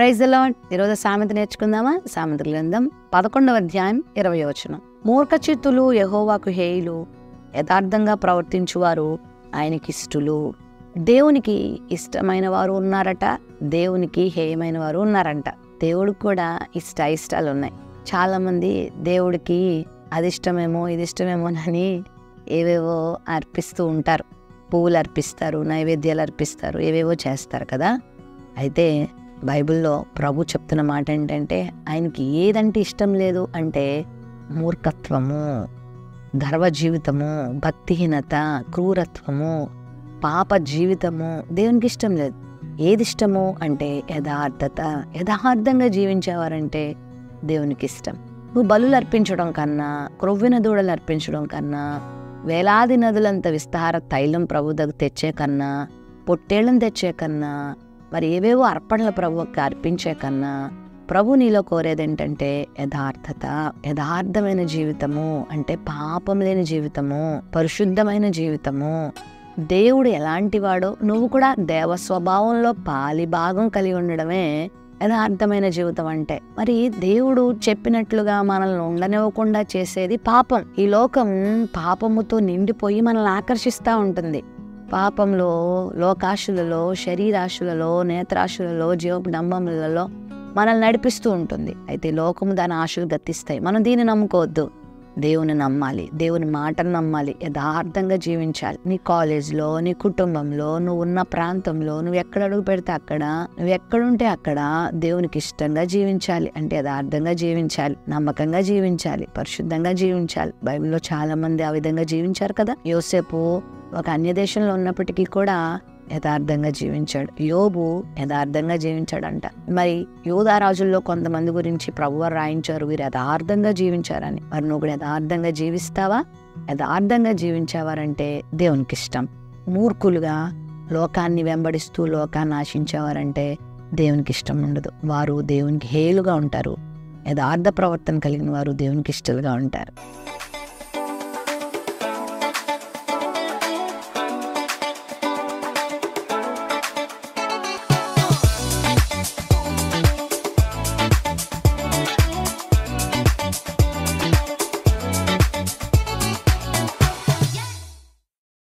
Praise the lord. ఈరోజు సామెత నేర్చుకుందామా? సామెత గ్రంథం 11వ అధ్యాయం 20వ వచనం. మూర్ఖచిత్తులు యెహోవాకు హేయులు, యథార్థంగా ప్రవర్తించువారు ఆయనకిష్టులు. దేవునికి ఇష్టమైన వారు ఉన్నారట, దేవునికి హేయమైన వారు ఉన్నారంట. దేవుడికి కూడా ఇష్టాలు ఉన్నాయి. చాలామంది దేవుడికి అది ఇష్టమేమో ఇది ఇష్టమేమోనని ఏవేవో అర్పిస్తూ ఉంటారు. పువ్వులు అర్పిస్తారు, నైవేద్యాలు అర్పిస్తారు, ఏవేవో చేస్తారు కదా. అయితే బైబిల్లో ప్రభు చెప్తున్న మాట ఏంటంటే, ఆయనకి ఏదంటే ఇష్టం లేదు అంటే మూర్ఖత్వము, గర్వ జీవితము, భక్తిహీనత, క్రూరత్వము, పాప జీవితము దేవునికి ఇష్టం లేదు. ఏది ఇష్టము అంటే యథార్థత. యథార్థంగా జీవించేవారంటే దేవునికి ఇష్టం. నువ్వు బలులు అర్పించడం కన్నా, క్రొవ్విన దూడలు అర్పించడం కన్నా, వేలాది నదులంత విస్తార తైలం ప్రభు దగ్గర తెచ్చే కన్నా, పొట్టేళ్ళను తెచ్చే కన్నా, మరి ఏవేవో అర్పణలు ప్రభువుకి అర్పించే కన్నా ప్రభు నీలో కోరేది ఏంటంటే యథార్థత. యథార్థమైన జీవితము అంటే పాపం లేని జీవితము, పరిశుద్ధమైన జీవితము. దేవుడు ఎలాంటి వాడో నువ్వు కూడా దేవ స్వభావంలో పాలి భాగం కలిగి ఉండడమే యథార్థమైన జీవితం అంటే. మరి దేవుడు చెప్పినట్లుగా మనల్ని ఉండనివ్వకుండా చేసేది పాపం. ఈ లోకం పాపముతో నిండిపోయి మనల్ని ఆకర్షిస్తూ ఉంటుంది. పాపంలో, లోకాశులలో, శరీరాశులలో, నేత్రాశులలో, జీవపు డంబములలో మనల్ని నడిపిస్తూ ఉంటుంది. అయితే లోకము దాని ఆశలు గతిస్తాయి. మనం దీన్ని నమ్ముకోవద్దు. దేవుని నమ్మాలి, దేవుని మాటను నమ్మాలి, యథార్థంగా జీవించాలి. నీ కాలేజ్లో, నీ కుటుంబంలో, నువ్వు ఉన్న ప్రాంతంలో, నువ్వు ఎక్కడ అడుగు పెడితే అక్కడ, నువ్వు ఎక్కడుంటే అక్కడ దేవునికి ఇష్టంగా జీవించాలి. అంటే యథార్థంగా జీవించాలి, నమ్మకంగా జీవించాలి, పరిశుద్ధంగా జీవించాలి. బైబిల్లో చాలా మంది ఆ విధంగా జీవించారు కదా. యోసేపు ఒక అన్య దేశంలో ఉన్నప్పటికీ కూడా యథార్థంగా జీవించాడు. యోబు యథార్థంగా జీవించాడంట. మరి యోధా రాజుల్లో కొంతమంది గురించి ప్రభువారు రాయించారు, వీరు యథార్థంగా జీవించారని. మరి నువ్వు కూడా యథార్థంగా జీవిస్తావా? యథార్థంగా జీవించేవారంటే దేవునికి ఇష్టం. మూర్ఖులుగా లోకాన్ని వెంబడిస్తూ లోకాన్ని ఆశించేవారంటే దేవునికి ఇష్టం ఉండదు. వారు దేవునికి హేయులుగా ఉంటారు. యథార్థ ప్రవర్తన కలిగిన వారు దేవునికి ఇష్టలుగా ఉంటారు.